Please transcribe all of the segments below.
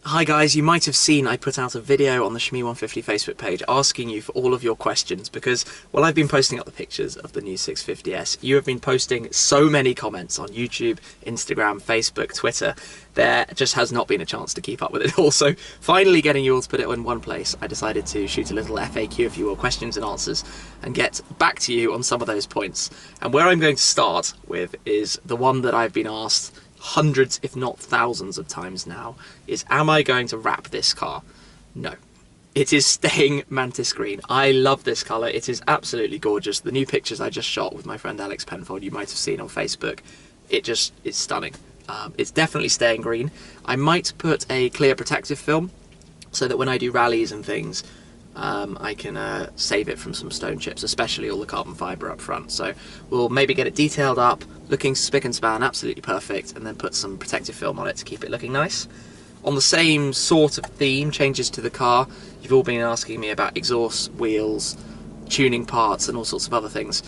Hi guys, you might have seen I put out a video on the Shmee150 Facebook page asking you for all of your questions because while I've been posting up the pictures of the new 650S, you have been posting so many comments on YouTube, Instagram, Facebook, Twitter. There just has not been a chance to keep up with it all. So finally getting you all to put it in one place, I decided to shoot a little FAQ, if you will, questions and answers, and get back to you on some of those points. And where I'm going to start with is the one that I've been asked hundreds if not thousands of times now, is am I going to wrap this car? No. It is staying Mantis Green. I love this colour. It is absolutely gorgeous. The new pictures I just shot with my friend Alex Penfold you might have seen on Facebook, it's stunning. It's definitely staying green. I might put a clear protective film so that when I do rallies and things I can save it from some stone chips, especially all the carbon fibre up front. So we'll maybe get it detailed up, looking spick and span, absolutely perfect, and then put some protective film on it to keep it looking nice. On the same sort of theme, changes to the car, you've all been asking me about exhaust, wheels, tuning parts and all sorts of other things.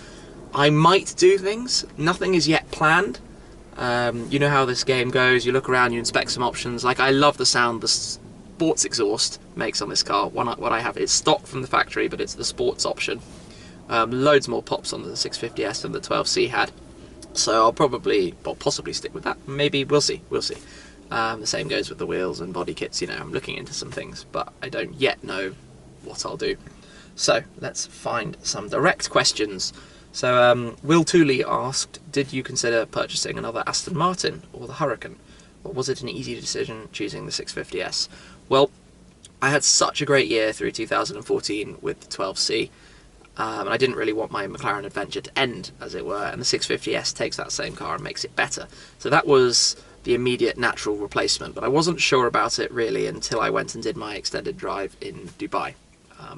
I might do things, nothing is yet planned. You know how this game goes, you look around, you inspect some options. Like, I love the sound the sports exhaust makes on this car. What I have, it's stock from the factory, but it's the sports option. Loads more pops on the 650S than the 12C had. So I'll probably, well, possibly stick with that. Maybe, we'll see. The same goes with the wheels and body kits. You know, I'm looking into some things, but I don't yet know what I'll do. So let's find some direct questions. So Will Tooley asked, did you consider purchasing another Aston Martin or the Huracan? Or was it an easy decision choosing the 650S? Well, I had such a great year through 2014 with the 12C. And I didn't really want my McLaren adventure to end, as it were, and the 650S takes that same car and makes it better. So that was the immediate natural replacement, but I wasn't sure about it really until I went and did my extended drive in Dubai.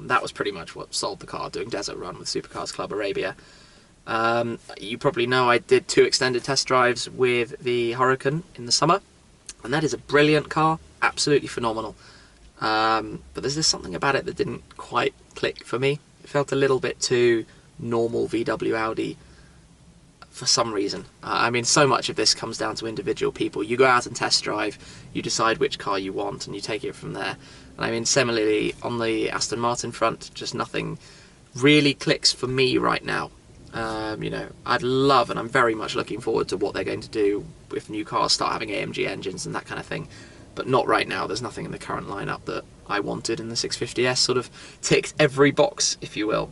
That was pretty much what sold the car, doing Desert Run with Supercars Club Arabia. You probably know I did 2 extended test drives with the Huracan in the summer, and that is a brilliant car, absolutely phenomenal. But there's just something about it that didn't quite click for me. It felt a little bit too normal VW Audi for some reason. I mean, so much of this comes down to individual people. You go out and test drive, you decide which car you want, and you take it from there. And I mean, similarly, on the Aston Martin front, just nothing really clicks for me right now. You know, I'd love, and I'm very much looking forward to what they're going to do if new cars start having AMG engines and that kind of thing. But not right now. There's nothing in the current lineup that I wanted, and the 650S sort of ticked every box, if you will.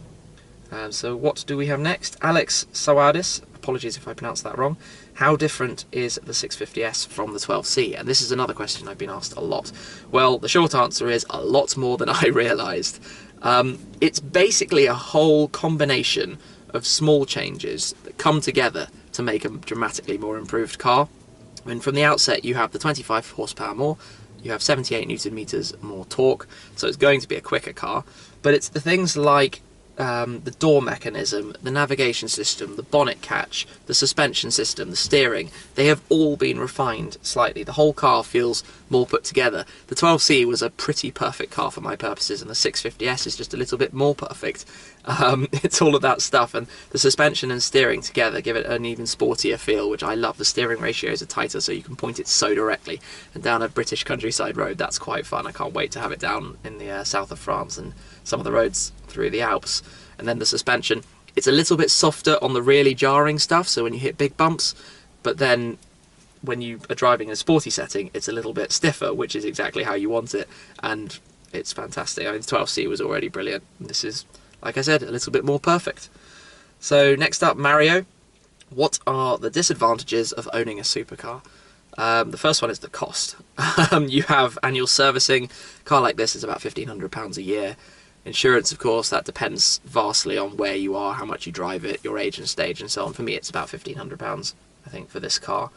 So what do we have next? Alex Sawadis, apologies if I pronounced that wrong. How different is the 650S from the 12C? And this is another question I've been asked a lot. Well, the short answer is a lot more than I realised. It's basically a whole combination of small changes that come together to make a dramatically more improved car. And from the outset, you have the 25 horsepower more, you have 78 Newton meters more torque, so it's going to be a quicker car. But it's the things like the door mechanism, the navigation system, the bonnet catch, the suspension system, the steering, they have all been refined slightly. The whole car feels more put together. The 12C was a pretty perfect car for my purposes, and the 650S is just a little bit more perfect. It's all of that stuff, and the suspension and steering together give it an even sportier feel, which I love. The steering ratios are tighter, so you can point it so directly, and down a British countryside road, that's quite fun. I can't wait to have it down in the south of France and some of the roads through the Alps. And then the suspension, it's a little bit softer on the really jarring stuff, so when you hit big bumps, but then when you are driving in a sporty setting, it's a little bit stiffer, which is exactly how you want it, and it's fantastic. I mean, the 12C was already brilliant. This is, like I said, a little bit more perfect. So next up, Mario. What are the disadvantages of owning a supercar? The first one is the cost. You have annual servicing. A car like this is about £1,500 a year. Insurance, of course, that depends vastly on where you are, how much you drive it, your age and stage and so on. For me, it's about £1,500, I think, for this car.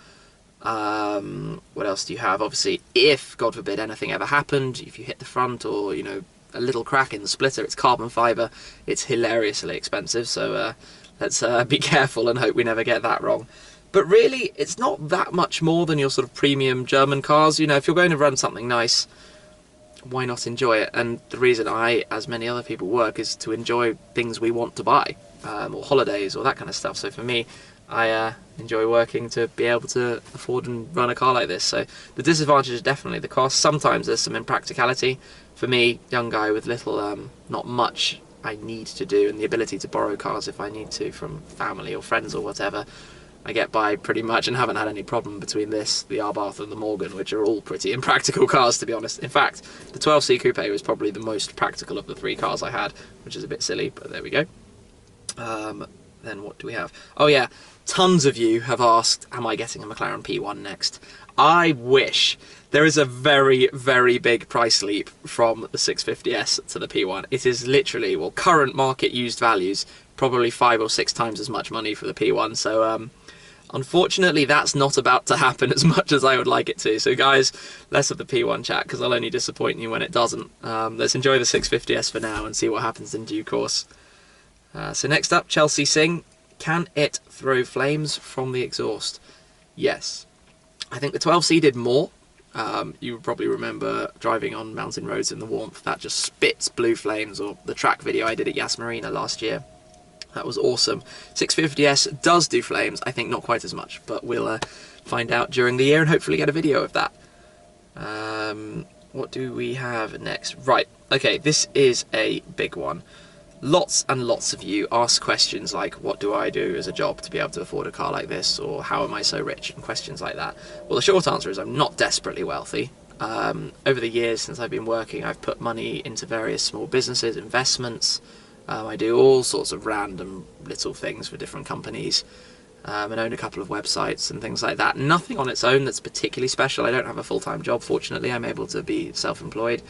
What else do you have? Obviously, if, God forbid, anything ever happened, if you hit the front or, you know, a little crack in the splitter, it's carbon fibre, it's hilariously expensive, so let's be careful and hope we never get that wrong. But really, it's not that much more than your sort of premium German cars. You know, if you're going to run something nice, why not enjoy it? And the reason I, as many other people, work is to enjoy things we want to buy, or holidays or that kind of stuff. So for me, I enjoy working to be able to afford and run a car like this. So the disadvantage is definitely the cost. Sometimes there's some impracticality. For me, young guy with little, not much I need to do, and the ability to borrow cars if I need to from family or friends or whatever, I get by pretty much and haven't had any problem between this, the Abarth and the Morgan, which are all pretty impractical cars, to be honest. In fact, the 12C Coupe was probably the most practical of the 3 cars I had, which is a bit silly, but there we go. Then what do we have? Oh yeah, tons of you have asked, am I getting a McLaren P1 next? I wish. There is a very, very big price leap from the 650S to the P1. It is literally, well, current market used values, probably 5 or 6 times as much money for the P1. So unfortunately, that's not about to happen as much as I would like it to. So guys, less of the P1 chat, because I'll only disappoint you when it doesn't. Let's enjoy the 650S for now and see what happens in due course. So next up, Chelsea Singh. Can it throw flames from the exhaust? Yes. I think the 12C did more. You probably remember driving on mountain roads in the warmth. That just spits blue flames, or the track video I did at Yas Marina last year. That was awesome. 650S does do flames. I think not quite as much, but we'll find out during the year and hopefully get a video of that. What do we have next? Right, okay, this is a big one. Lots and lots of you ask questions like, what do I do as a job to be able to afford a car like this, or how am I so rich, and questions like that. Well, the short answer is I'm not desperately wealthy. Over the years since I've been working, I've put money into various small businesses, investments. I do all sorts of random little things for different companies, and own a couple of websites and things like that. Nothing on its own that's particularly special. I don't have a full-time job, fortunately. I'm able to be self-employed.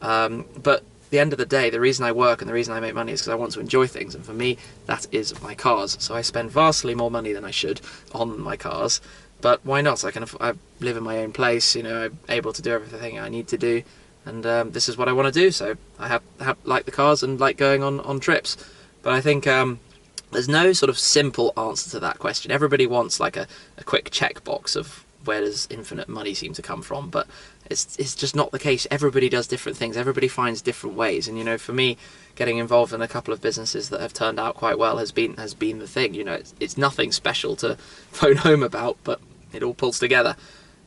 But at the end of the day, the reason I work and the reason I make money is because I want to enjoy things, and for me that is my cars. So I spend vastly more money than I should on my cars, but why not? I live in my own place, you know, I'm able to do everything I need to do, and this is what I want to do. So I have like the cars and like going on trips. But I think there's no sort of simple answer to that question. Everybody wants like a quick checkbox of where does infinite money seem to come from, but it's just not the case. Everybody does different things, everybody finds different ways, and you know, for me, getting involved in a couple of businesses that have turned out quite well has been the thing. You know, it's nothing special to phone home about, but it all pulls together.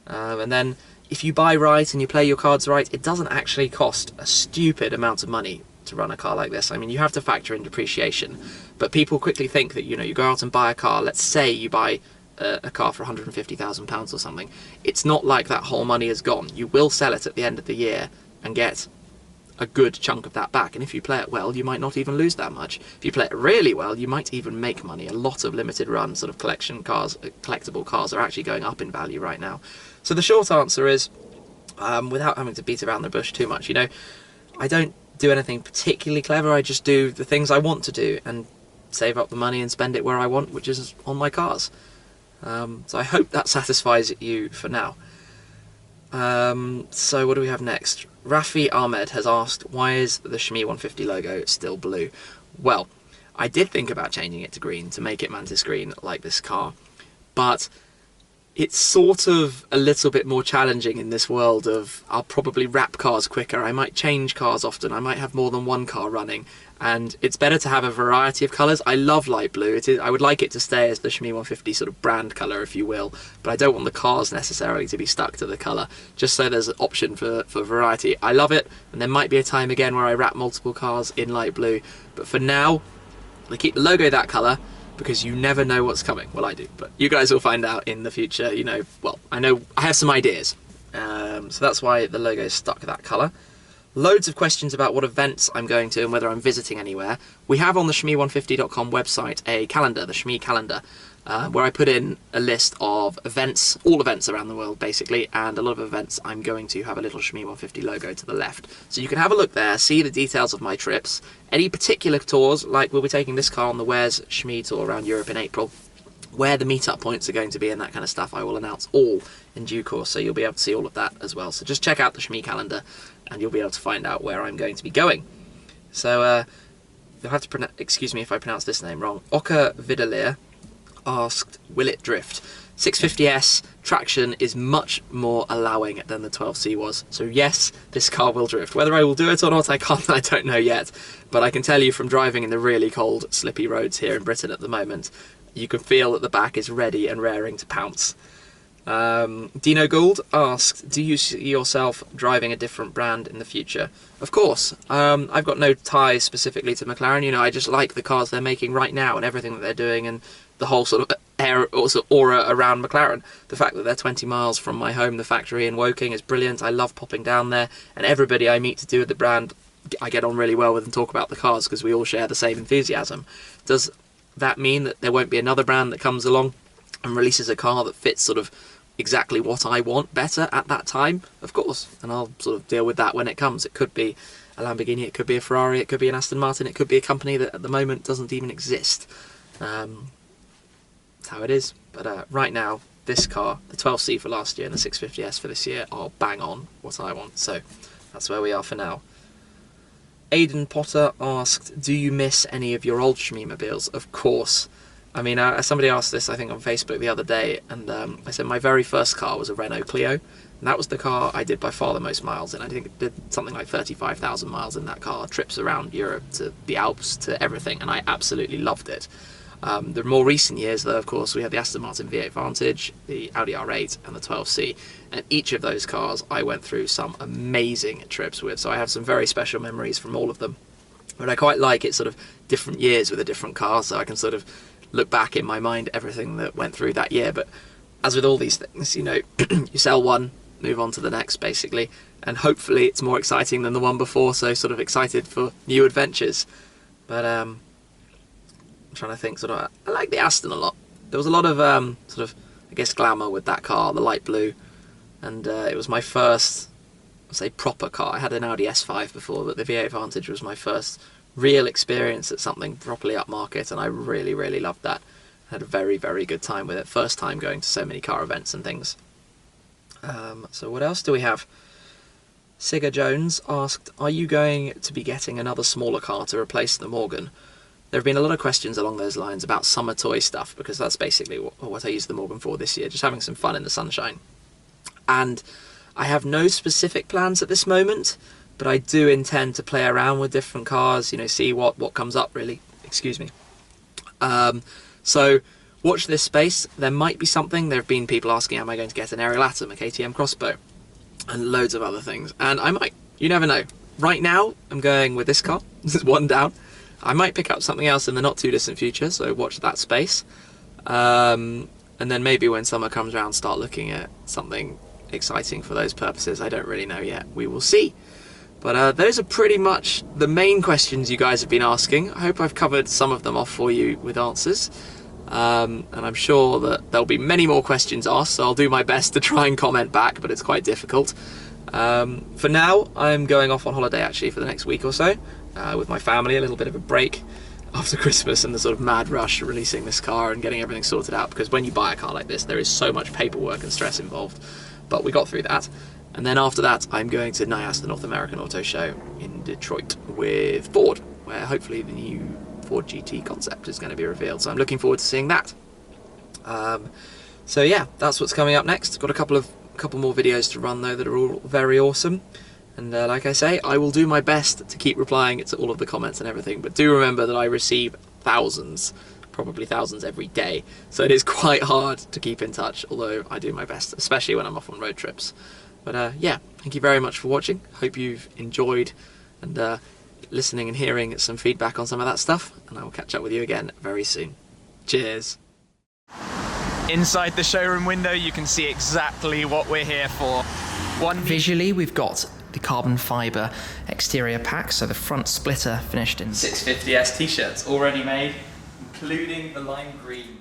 And then if you buy right and you play your cards right, it doesn't actually cost a stupid amount of money to run a car like this. I mean, you have to factor in depreciation, but people quickly think that, you know, you go out and buy a car, let's say you buy a car for £150,000 or something, it's not like that whole money is gone. You will sell it at the end of the year and get a good chunk of that back, and if you play it well, you might not even lose that much. If you play it really well, you might even make money. A lot of limited run sort of collectible cars are actually going up in value right now. So the short answer is, without having to beat around the bush too much, you know, I don't do anything particularly clever. I just do the things I want to do and save up the money and spend it where I want, which is on my cars. So I hope that satisfies you for now. So what do we have next? Rafi Ahmed has asked, why is the Shmee150 logo still blue? Well, I did think about changing it to green to make it mantis green like this car, but it's sort of a little bit more challenging in this world of, I'll probably wrap cars quicker, I might change cars often, I might have more than one car running, and it's better to have a variety of colours. I love light blue. I would like it to stay as the Shmee150 sort of brand colour, if you will, but I don't want the cars necessarily to be stuck to the colour, just so there's an option for variety. I love it, and there might be a time again where I wrap multiple cars in light blue, but for now, I keep the logo that colour, because you never know what's coming. Well, I do, but you guys will find out in the future. You know, well, I know I have some ideas, so that's why the logo is stuck that colour. Loads of questions about what events I'm going to and whether I'm visiting anywhere. We have on the Shmee150.com website a calendar, the Shmee calendar, where I put in a list of events, all events around the world basically, and a lot of events I'm going to have a little Shmee150 logo to the left. So you can have a look there, see the details of my trips, any particular tours, like we'll be taking this car on the Where's Shmee tour around Europe in April, where the meetup points are going to be and that kind of stuff. I will announce all in due course, so you'll be able to see all of that as well. So just check out the Shmee calendar and you'll be able to find out where I'm going to be going. So you'll have to excuse me if I pronounce this name wrong. Oka Vidalir asked, will it drift? 650S traction is much more allowing than the 12C was, so yes, this car will drift. Whether I will do it or not, I don't know yet, but I can tell you from driving in the really cold, slippy roads here in Britain at the moment, you can feel that the back is ready and raring to pounce. Dino Gould asked, do you see yourself driving a different brand in the future? Of course. I've got no ties specifically to McLaren. You know, I just like the cars they're making right now and everything that they're doing, and the whole sort of aura around McLaren. The fact that they're 20 miles from my home, the factory in Woking, is brilliant. I love popping down there, and everybody I meet to do with the brand, I get on really well with and talk about the cars because we all share the same enthusiasm. Does that mean that there won't be another brand that comes along and releases a car that fits sort of exactly what I want better at that time? Of course, and I'll sort of deal with that when it comes. It could be a Lamborghini, it could be a Ferrari, it could be an Aston Martin, it could be a company that at the moment doesn't even exist. That's how it is. But right now, this car, the 12C for last year and the 650S for this year, are bang on what I want. So that's where we are for now. Aidan Potter asked, do you miss any of your old Shmeemobiles? Of course. I mean, somebody asked this, I think, on Facebook the other day, and I said my very first car was a Renault Clio, and that was the car I did by far the most miles in. I think I did something like 35,000 miles in that car, trips around Europe to the Alps to everything, and I absolutely loved it. The more recent years, though, of course, we had the Aston Martin V8 Vantage, the Audi R8, and the 12C, and each of those cars I went through some amazing trips with, so I have some very special memories from all of them. But I quite like it sort of different years with a different car, so I can sort of look back in my mind everything that went through that year. But as with all these things, you know, you sell one, move on to the next, basically, and hopefully it's more exciting than the one before, so sort of excited for new adventures. But I'm trying to think, sort of, I like the Aston a lot. There was a lot of sort of, I guess, glamour with that car, the light blue, and it was my first, I'd say, proper car. I had an Audi S5 before, but the V8 Vantage was my first real experience at something properly upmarket, and I really, really loved that. I had a very, very good time with it. First time going to so many car events and things. So what else do we have? Sigga Jones asked, are you going to be getting another smaller car to replace the Morgan? There have been a lot of questions along those lines about summer toy stuff, because that's basically what I used the Morgan for this year, just having some fun in the sunshine. And I have no specific plans at this moment, but I do intend to play around with different cars, you know, see what comes up, really. Excuse me. So watch this space. There might be something. There have been people asking, am I going to get an Aerial Atom, a KTM crossbow, and loads of other things. And I might. You never know. Right now, I'm going with this car. This is one down. I might pick up something else in the not too distant future, so watch that space. And then maybe when summer comes around, start looking at something exciting for those purposes. I don't really know yet. We will see. But those are pretty much the main questions you guys have been asking. I hope I've covered some of them off for you with answers. And I'm sure that there'll be many more questions asked, so I'll do my best to try and comment back, but it's quite difficult. For now, I'm going off on holiday actually for the next week or so with my family, a little bit of a break after Christmas and the sort of mad rush releasing this car and getting everything sorted out, because when you buy a car like this, there is so much paperwork and stress involved. But we got through that. And then after that, I'm going to NIAS, the North American Auto Show in Detroit with Ford, where hopefully the new Ford GT concept is going to be revealed. So I'm looking forward to seeing that. So yeah, that's what's coming up next. Got a couple more videos to run though that are all very awesome. And like I say, I will do my best to keep replying to all of the comments and everything. But do remember that I receive thousands, probably thousands every day. So it is quite hard to keep in touch, although I do my best, especially when I'm off on road trips. But yeah, thank you very much for watching. Hope you've enjoyed and listening and hearing some feedback on some of that stuff. And I will catch up with you again very soon. Cheers. Inside the showroom window, you can see exactly what we're here for. Visually, we've got the carbon fibre exterior pack, so the front splitter finished in 650S t-shirts already made, including the lime green.